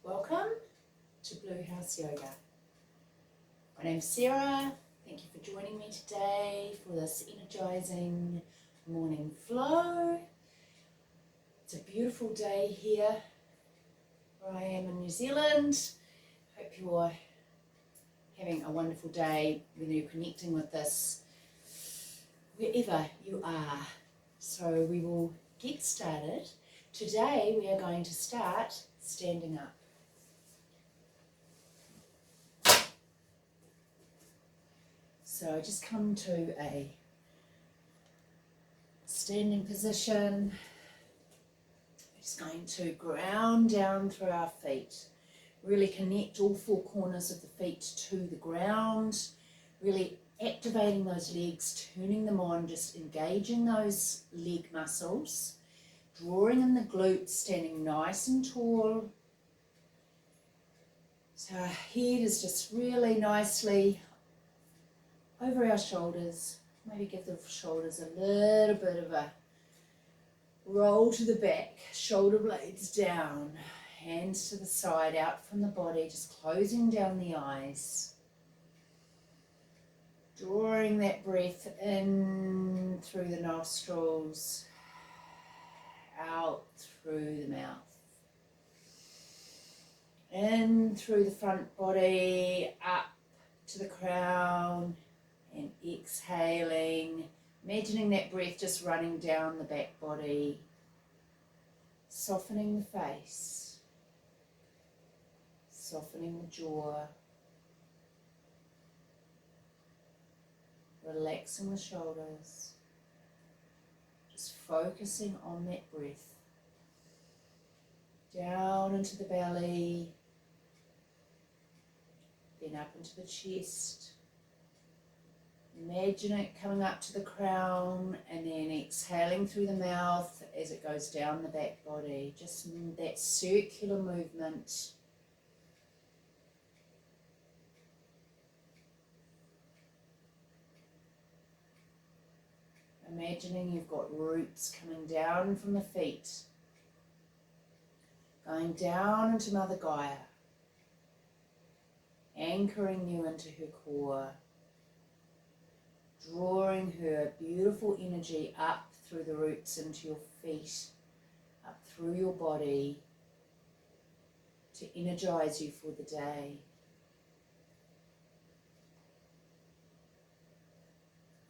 Welcome to Blue House Yoga. My name's Sarah. Thank you for joining me today for this energizing morning flow. It's a beautiful day here where I am in New Zealand. Hope you're having a wonderful day, whether you're connecting with this wherever you are. So we will get started. Today we are going to start standing up. So just come to a standing position. We're just going to ground down through our feet. Really connect all four corners of the feet to the ground. Really activating those legs, turning them on, just engaging those leg muscles. Drawing in the glutes, standing nice and tall. So our head is just really nicely over our shoulders. Maybe give the shoulders a little bit of a roll to the back, shoulder blades down, hands to the side, out from the body, just closing down the eyes. Drawing that breath in through the nostrils, out through the mouth. In through the front body, up to the crown, and exhaling, imagining that breath just running down the back body, softening the face, softening the jaw, relaxing the shoulders, just focusing on that breath, down into the belly, then up into the chest. Imagine it coming up to the crown and then exhaling through the mouth as it goes down the back body. Just that circular movement. Imagining you've got roots coming down from the feet, going down into Mother Gaia, anchoring you into her core. Drawing her beautiful energy up through the roots into your feet, up through your body to energize you for the day.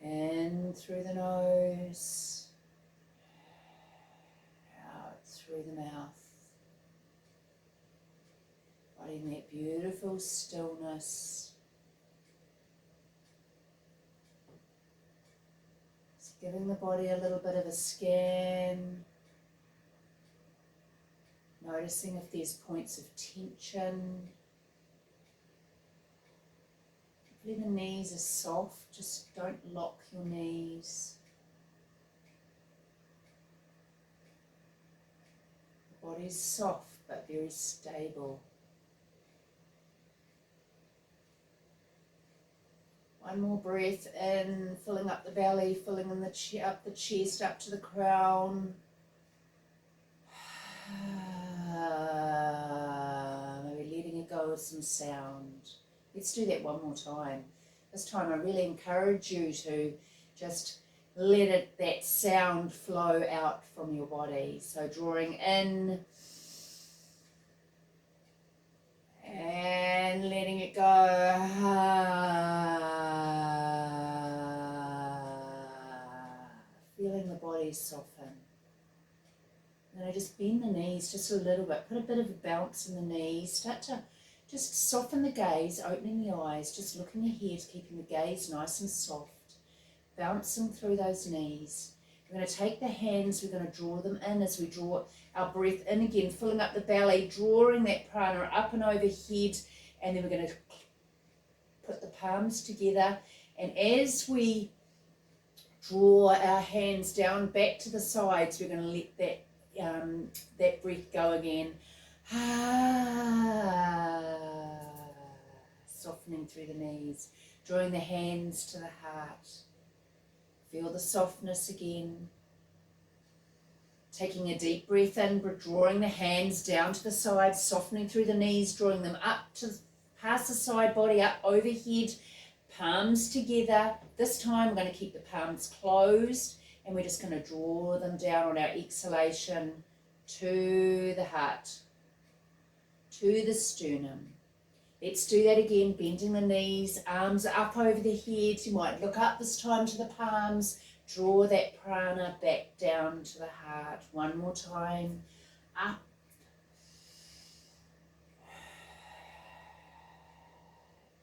In through the nose, out through the mouth. Finding that beautiful stillness. Giving the body a little bit of a scan, noticing if there's points of tension. Hopefully the knees are soft, just don't lock your knees. The body's soft but very stable. One more breath in, filling up the belly, filling in up the chest, up to the crown. Maybe letting it go with some sound. Let's do that one more time. This time I really encourage you to just let that sound flow out from your body. So drawing in and letting it go. Feeling the body soften. And I just bend the knees just a little bit. Put a bit of a bounce in the knees. Start to just soften the gaze, opening the eyes, just looking ahead, keeping the gaze nice and soft. Bouncing through those knees. We're going to take the hands, we're going to draw them in as we draw our breath in again, filling up the belly, drawing that prana up and overhead, and then we're going to put the palms together. And as we draw our hands down back to the sides, we're going to let that breath go again. Softening through the knees, drawing the hands to the heart. Feel the softness again. Taking a deep breath in, but drawing the hands down to the sides, softening through the knees, drawing them up to past the side body, up overhead, palms together. This time we're going to keep the palms closed and we're just going to draw them down on our exhalation to the heart, to the sternum. Let's do that again, bending the knees, arms up over the head. You might look up this time to the palms. Draw that prana back down to the heart. One more time. Up.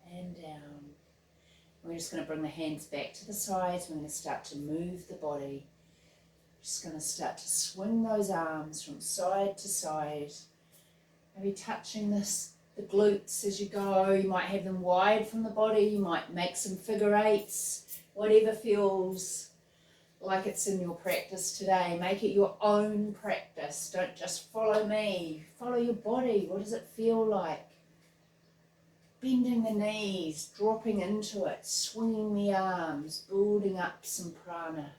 And down. We're just going to bring the hands back to the sides. We're going to start to move the body. Just going to start to swing those arms from side to side. Maybe touching the glutes as you go. You might have them wide from the body. You might make some figure eights. Whatever feels like it's in your practice today. Make it your own practice. Don't just follow me. Follow your body. What does it feel like? Bending the knees, dropping into it, swinging the arms, building up some prana.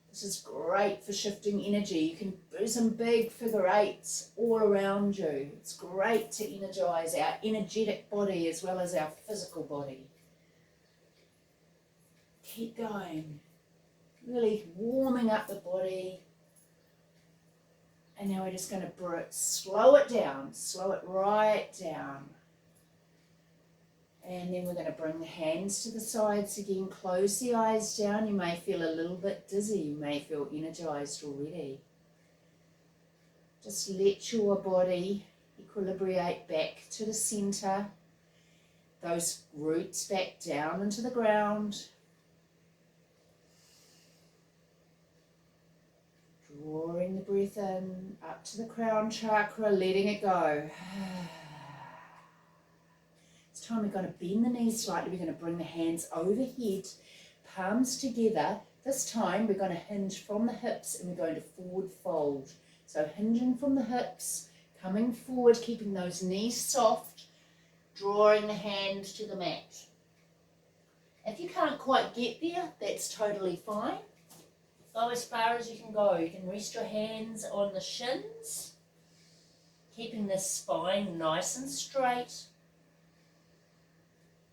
This is great for shifting energy. You can do some big figure eights all around you. It's great to energize our energetic body as well as our physical body. Keep going, really warming up the body. And now we're just going to slow it down, slow it right down. And then we're going to bring the hands to the sides again, close the eyes down. You may feel a little bit dizzy, you may feel energized already. Just let your body equilibrate back to the center, those roots back down into the ground. Drawing the breath in, up to the crown chakra, letting it go. This time we're going to bend the knees slightly. We're going to bring the hands overhead, palms together. This time we're going to hinge from the hips and we're going to forward fold. So hinging from the hips, coming forward, keeping those knees soft, drawing the hands to the mat. If you can't quite get there, that's totally fine. Go as far as you can go. You can rest your hands on the shins, keeping the spine nice and straight.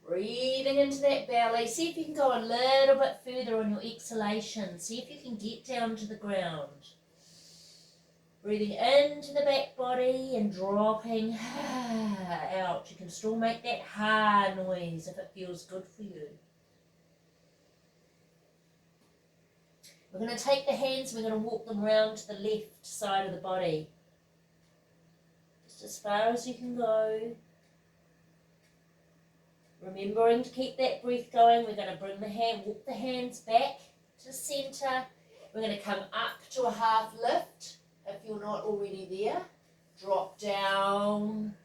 Breathing into that belly. See if you can go a little bit further on your exhalation. See if you can get down to the ground. Breathing into the back body and dropping out. You can still make that ha noise if it feels good for you. We're going to take the hands, we're going to walk them round to the left side of the body. Just as far as you can go. Remembering to keep that breath going, we're going to walk the hands back to the centre. We're going to come up to a half lift if you're not already there. Drop down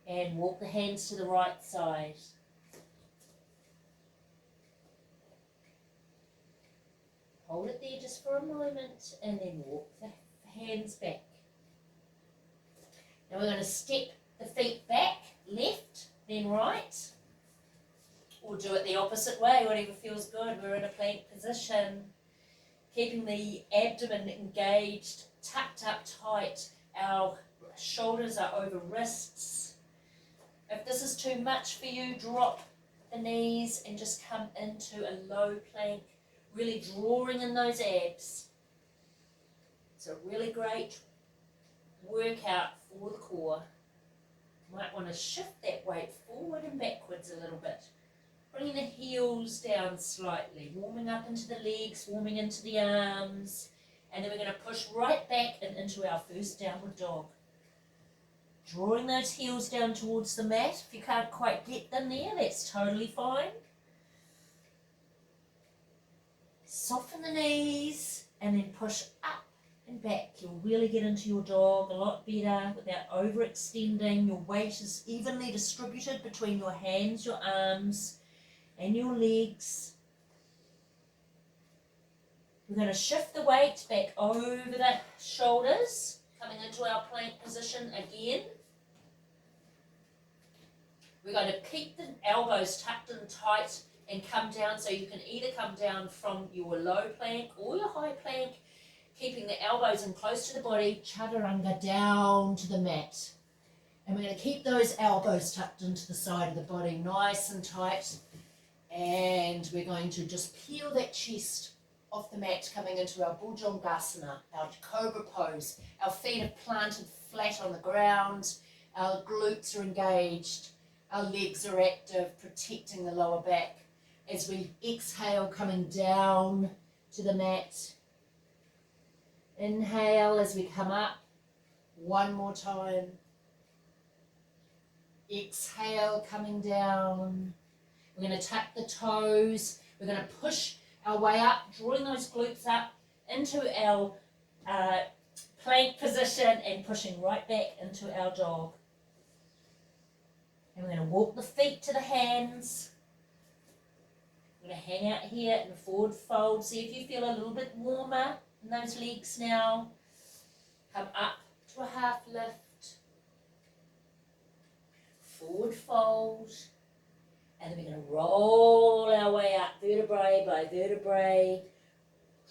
and walk the hands to the right side. Hold it there just for a moment and then walk the hands back. Now we're going to step the feet back, left, then right. Or do it the opposite way, whatever feels good. We're in a plank position, keeping the abdomen engaged, tucked up tight. Our shoulders are over wrists. If this is too much for you, drop the knees and just come into a low plank. Really drawing in those abs. It's a really great workout for the core. You might want to shift that weight forward and backwards a little bit. Bringing the heels down slightly, warming up into the legs, warming into the arms. And then we're going to push right back and into our first downward dog. Drawing those heels down towards the mat. If you can't quite get them there, that's totally fine. Soften the knees and then push up and back. You'll really get into your dog a lot better without overextending. Your weight is evenly distributed between your hands, your arms and your legs. We're going to shift the weight back over the shoulders, coming into our plank position again. We're going to keep the elbows tucked in tight and come down. So you can either come down from your low plank or your high plank, keeping the elbows in close to the body, chaturanga down to the mat. And we're going to keep those elbows tucked into the side of the body, nice and tight. And we're going to just peel that chest off the mat, coming into our Bhujangasana, our cobra pose. Our feet are planted flat on the ground. Our glutes are engaged. Our legs are active, protecting the lower back. As we exhale, coming down to the mat. Inhale as we come up. One more time. Exhale, coming down. We're going to tuck the toes. We're going to push our way up, drawing those glutes up into our plank position and pushing right back into our dog. And we're going to walk the feet to the hands. We're going to hang out here in a forward fold. See if you feel a little bit warmer in those legs now. Come up to a half lift. Forward fold. And then we're going to roll our way up, vertebrae by vertebrae,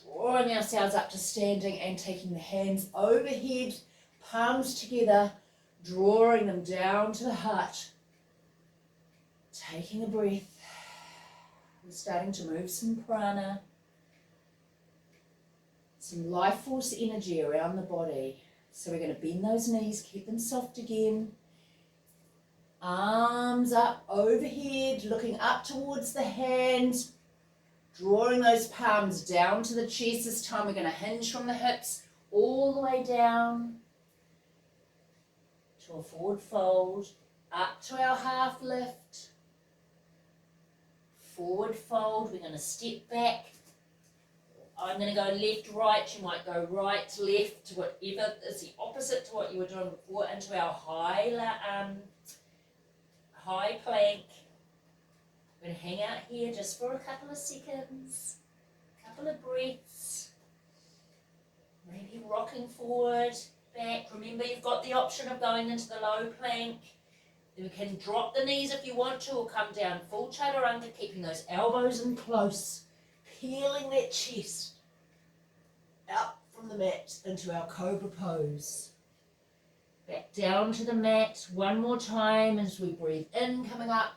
drawing ourselves up to standing and taking the hands overhead, palms together, drawing them down to the heart. Taking a breath. We're starting to move some prana, some life force energy around the body. So we're going to bend those knees, keep them soft again. Arms up overhead, looking up towards the hands, drawing those palms down to the chest. This time we're going to hinge from the hips all the way down to a forward fold, up to our half lift, forward fold. We're going to step back. I'm going to go left, right. You might go right, left, whatever is the opposite to what you were doing before, into our high plank. We're going to hang out here just for a couple of seconds, a couple of breaths, maybe rocking forward, back. Remember, you've got the option of going into the low plank. Then we can drop the knees if you want to, or come down full chaturanga, keeping those elbows in close, peeling that chest out from the mat into our cobra pose. Back down to the mat one more time as we breathe in, coming up.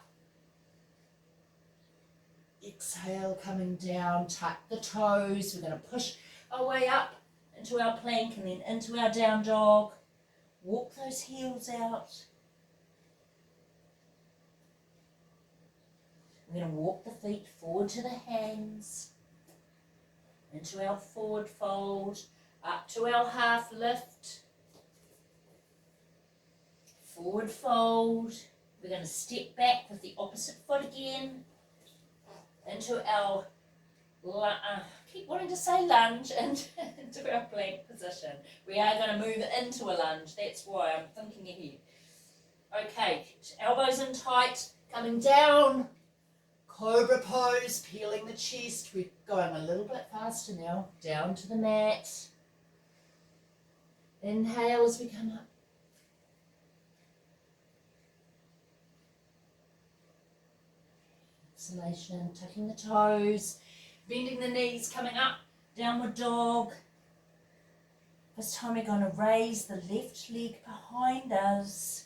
Exhale, coming down, tuck the toes. We're going to push our way up into our plank and then into our down dog. Walk those heels out. We're going to walk the feet forward to the hands, into our forward fold, up to our half lift. Forward fold. We're going to step back with the opposite foot again into our, keep wanting to say lunge, and into our plank position. We are going to move into a lunge. That's why I'm thinking ahead. Okay, elbows in tight, coming down. Cobra pose, peeling the chest. We're going a little bit faster now. Down to the mat. Inhale as we come up. Exhalation, tucking the toes, bending the knees, coming up, downward dog. This time we're going to raise the left leg behind us.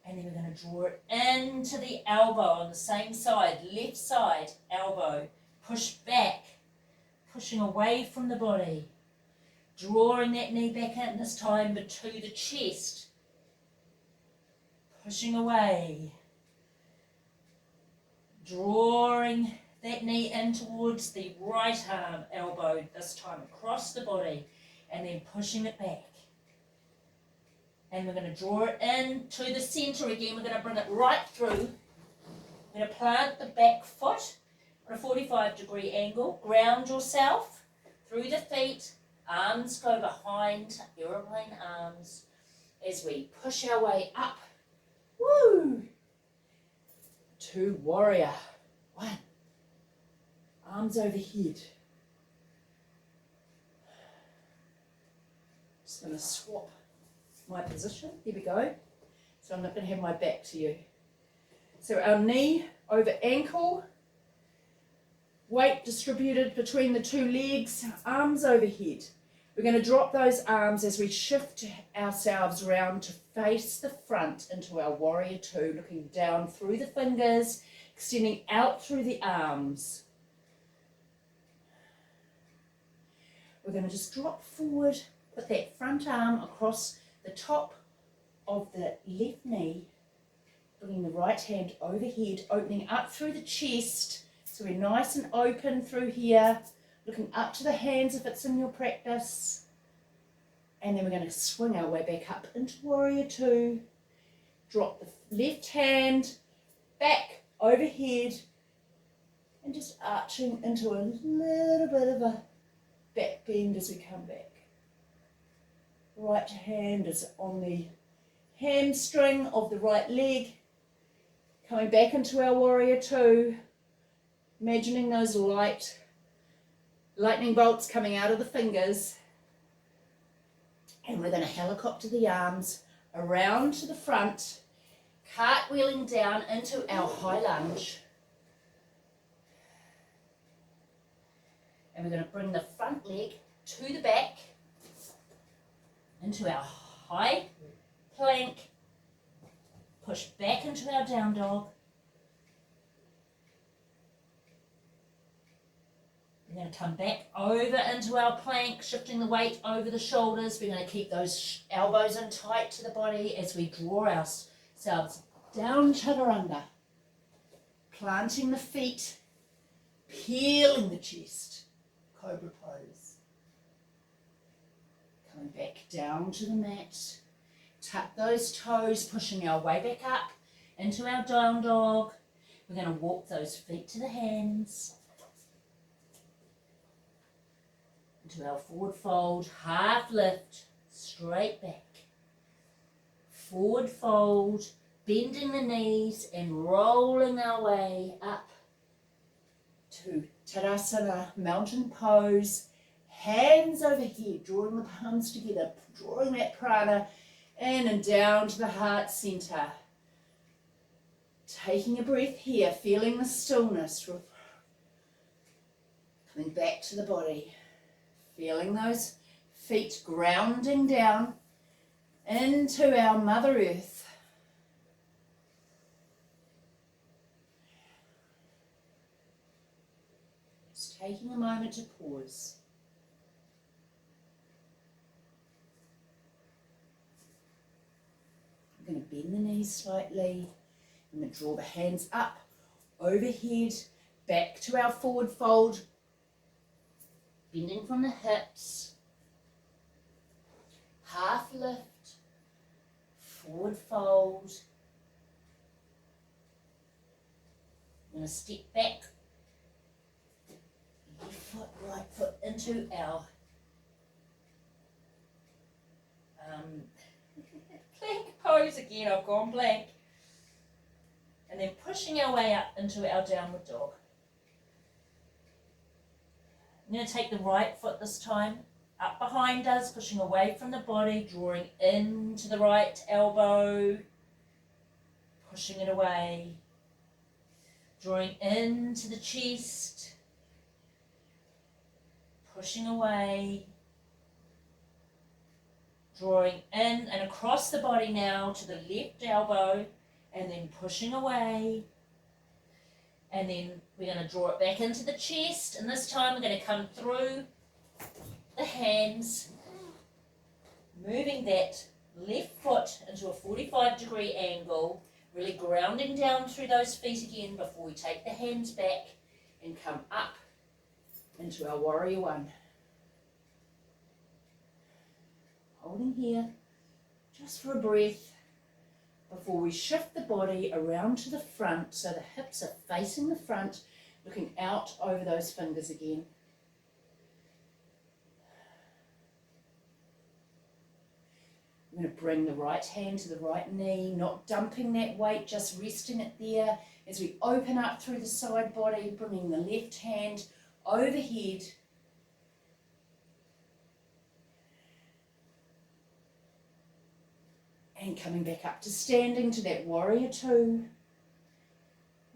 And then we're going to draw it into the elbow on the same side, left side, elbow. Push back, pushing away from the body. Drawing that knee back in, this time but to the chest. Pushing away. Drawing that knee in towards the right arm, elbow, this time across the body, and then pushing it back. And we're going to draw it in to the centre again. We're going to bring it right through. We're going to plant the back foot on a 45-degree angle. Ground yourself through the feet. Arms go behind, aeroplane arms, as we push our way up. Woo! To warrior. One. Arms overhead. Just going to swap my position. Here we go. So I'm not going to have my back to you. So our knee over ankle, weight distributed between the two legs, arms overhead. We're going to drop those arms as we shift ourselves around to face the front into our warrior two, looking down through the fingers, extending out through the arms. We're going to just drop forward, put that front arm across the top of the left knee, bringing the right hand overhead, opening up through the chest. So we're nice and open through here, looking up to the hands if it's in your practice. And then we're going to swing our way back up into warrior two. Drop the left hand back overhead and just arching into a little bit of a back bend as we come back. Right hand is on the hamstring of the right leg. Coming back into our warrior two. Imagining those lightning bolts coming out of the fingers. And we're going to helicopter the arms around to the front, cartwheeling down into our high lunge. And we're going to bring the front leg to the back into our high plank. Push back into our down dog. We're going to come back over into our plank, shifting the weight over the shoulders. We're going to keep those elbows in tight to the body as we draw ourselves down chaturanga. Planting the feet, peeling the chest, cobra pose. Coming back down to the mat. Tuck those toes, pushing our way back up into our down dog. We're going to walk those feet to the hands. Into our forward fold, half lift, straight back. Forward fold, bending the knees and rolling our way up to Tadasana, mountain pose. Hands overhead, drawing the palms together, drawing that prana in and down to the heart center. Taking a breath here, feeling the stillness. Coming back to the body. Feeling those feet grounding down into our Mother Earth. Just taking a moment to pause. I'm going to bend the knees slightly. I'm going to draw the hands up, overhead, back to our forward fold. Bending from the hips, half lift, forward fold. I'm going to step back, left foot, right foot into our plank pose again. I've gone blank. And then pushing our way up into our downward dog. I'm going to take the right foot this time, up behind us, pushing away from the body, drawing into the right elbow, pushing it away, drawing into the chest, pushing away, drawing in and across the body now to the left elbow, and then pushing away. And then we're going to draw it back into the chest, and this time we're going to come through the hands, moving that left foot into a 45-degree angle, really grounding down through those feet again before we take the hands back and come up into our warrior one. Holding here just for a breath before we shift the body around to the front so the hips are facing the front, looking out over those fingers again. I'm going to bring the right hand to the right knee, not dumping that weight, just resting it there as we open up through the side body, bringing the left hand overhead. And coming back up to standing to that warrior two.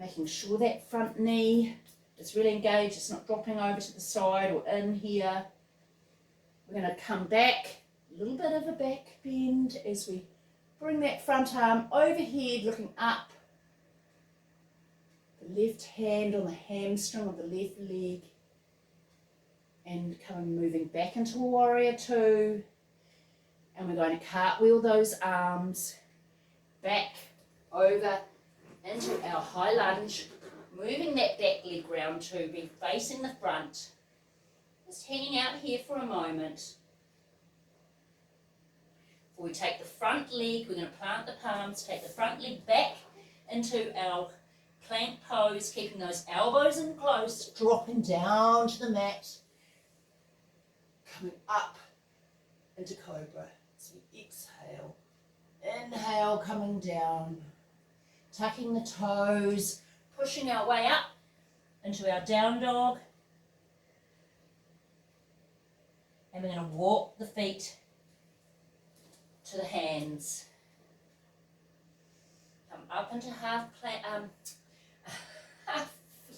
Making sure that front knee is really engaged, it's not dropping over to the side or in here. We're going to come back, a little bit of a back bend as we bring that front arm overhead, looking up. The left hand on the hamstring of the left leg. And moving back into warrior two. And we're going to cartwheel those arms back over into our high lunge. Moving that back leg round to be facing the front. Just hanging out here for a moment. Before we take the front leg, we're going to plant the palms, take the front leg back into our plank pose, keeping those elbows in close, dropping down to the mat, coming up into cobra. So we exhale, inhale, coming down, tucking the toes, pushing our way up into our down dog. And we're going to walk the feet to the hands. Come up into half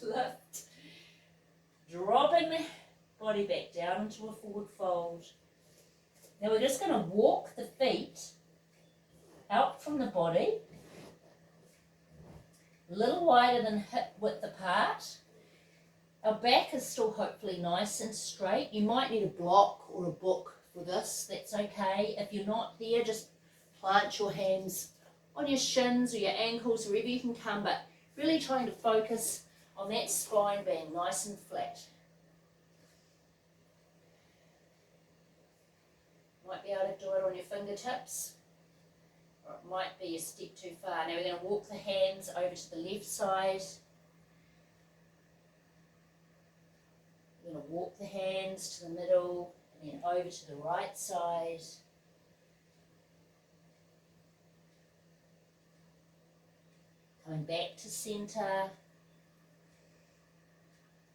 lift. Dropping the body back down into a forward fold. Now we're just going to walk the feet out from the body. A little wider than hip width apart. Our back is still hopefully nice and straight. You might need a block or a book for this, that's okay. If you're not there, just plant your hands on your shins or your ankles, wherever you can come, but really trying to focus on that spine being nice and flat. Might be able to do it on your fingertips, or it might be a step too far. Now we're going to walk the hands over to the left side. We're going to walk the hands to the middle and then over to the right side. Coming back to centre.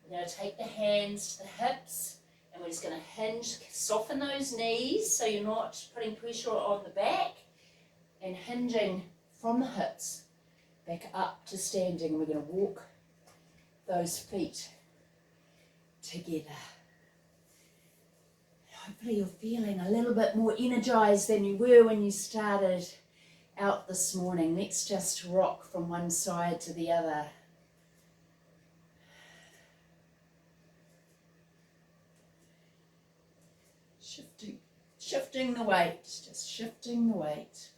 We're going to take the hands to the hips and we're just going to hinge, soften those knees so you're not putting pressure on the back, and hinging from the hips back up to standing. And we're going to walk those feet together. Hopefully you're feeling a little bit more energized than you were when you started out this morning. Let's just rock from one side to the other. Shifting the weight, just shifting the weight.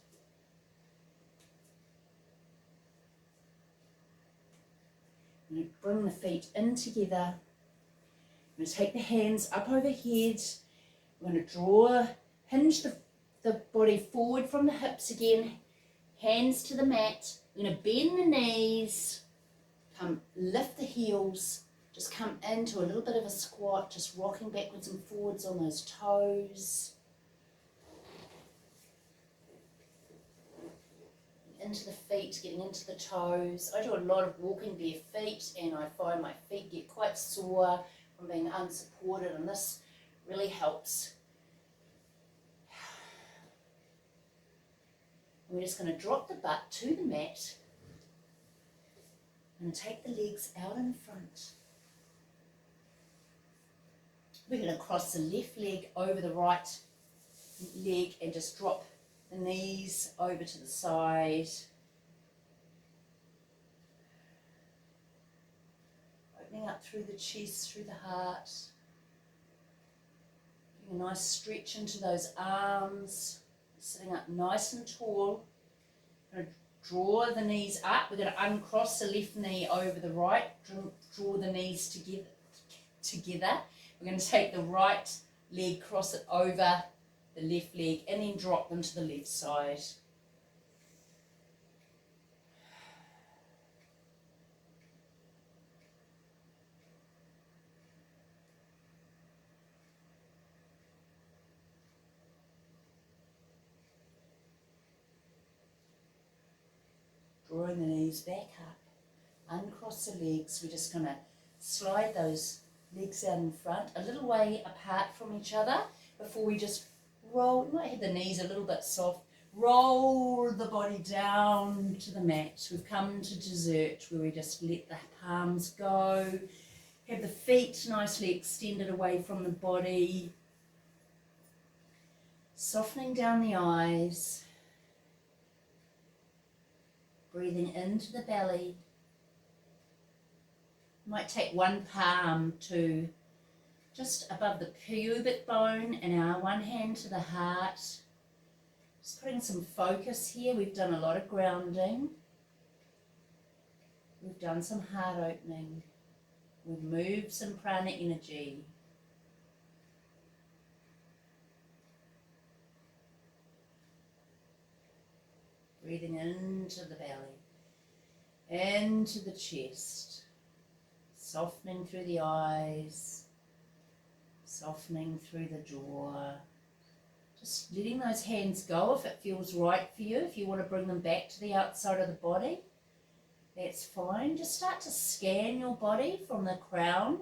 I'm going to bring the feet in together. I'm going to take the hands up overhead. I'm going to hinge the body forward from the hips again. Hands to the mat. We're going to bend the knees. Lift the heels. Just come into a little bit of a squat. Just rocking backwards and forwards on those toes. Into the feet, getting into the toes. I do a lot of walking bare feet and I find my feet get quite sore from being unsupported, and this really helps. And we're just going to drop the butt to the mat and take the legs out in front. We're going to cross the left leg over the right leg and just drop the knees over to the side. Opening up through the chest, through the heart. Getting a nice stretch into those arms. Sitting up nice and tall. We're going to draw the knees up. We're going to uncross the left knee over the right. Draw the knees together. We're going to take the right leg, cross it over the left leg, and then drop them to the left side. Drawing the knees back up, uncross the legs. We're just going to slide those legs out in front, a little way apart from each other before we just roll. We might have the knees a little bit soft. Roll the body down to the mat. We've come to dessert where we just let the palms go. Have the feet nicely extended away from the body. Softening down the eyes. Breathing into the belly. You might take one palm to just above the pubic bone and our one hand to the heart. Just putting some focus here. We've done a lot of grounding. We've done some heart opening. We've moved some prana energy. Breathing into the belly, into the chest, softening through the eyes, softening through the jaw. Just letting those hands go if it feels right for you. If you want to bring them back to the outside of the body, that's fine. Just start to scan your body from the crown,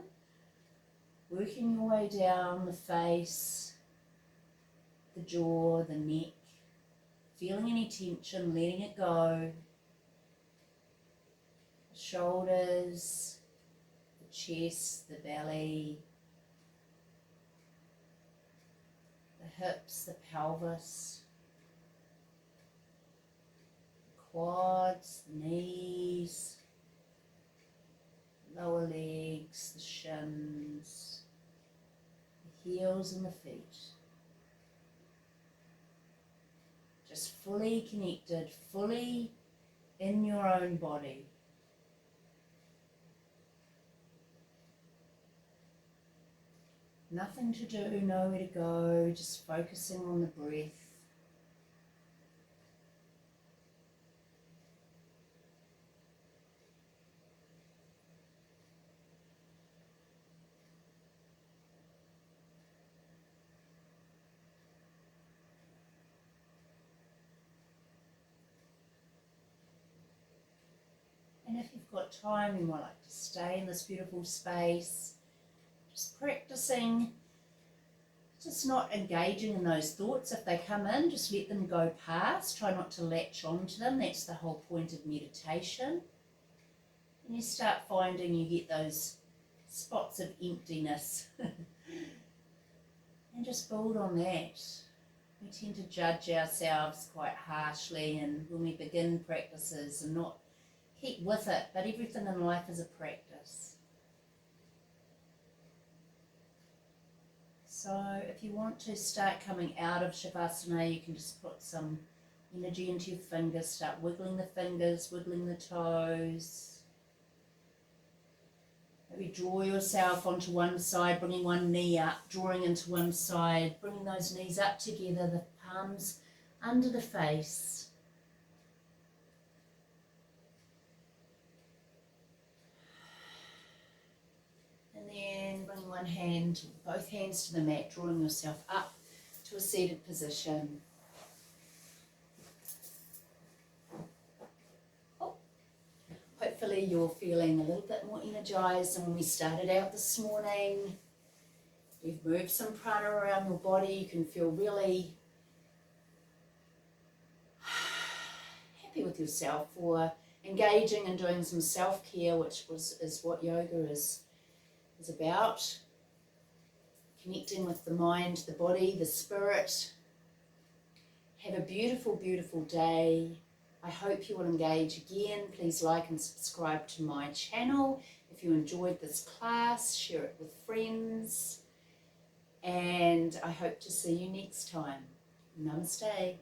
working your way down the face, the jaw, the neck. Feeling any tension, letting it go. The shoulders, the chest, the belly, the hips, the pelvis, the quads, the knees, lower legs, the shins, the heels and the feet. Just fully connected, fully in your own body. Nothing to do, nowhere to go, just focusing on the breath. And if you've got time, you might like to stay in this beautiful space, just practicing, just not engaging in those thoughts. If they come in, just let them go past. Try not to latch onto them. That's the whole point of meditation. And you start finding you get those spots of emptiness. And just build on that. We tend to judge ourselves quite harshly, and when we begin practices and not keep with it, but everything in life is a practice. So if you want to start coming out of Shavasana, you can just put some energy into your fingers, start wiggling the fingers, wiggling the toes. Maybe draw yourself onto one side, bringing one knee up, drawing into one side, bringing those knees up together, the palms under the face. And then bring one hand, both hands to the mat, drawing yourself up to a seated position. Hopefully you're feeling a little bit more energized than when we started out this morning. We've moved some prana around your body. You can feel really happy with yourself for engaging and doing some self-care, which is what yoga is about. Connecting with the mind, the body, the spirit. Have a beautiful, beautiful day. I hope you will engage again. Please like and subscribe to my channel. If you enjoyed this class, share it with friends. And I hope to see you next time. Namaste.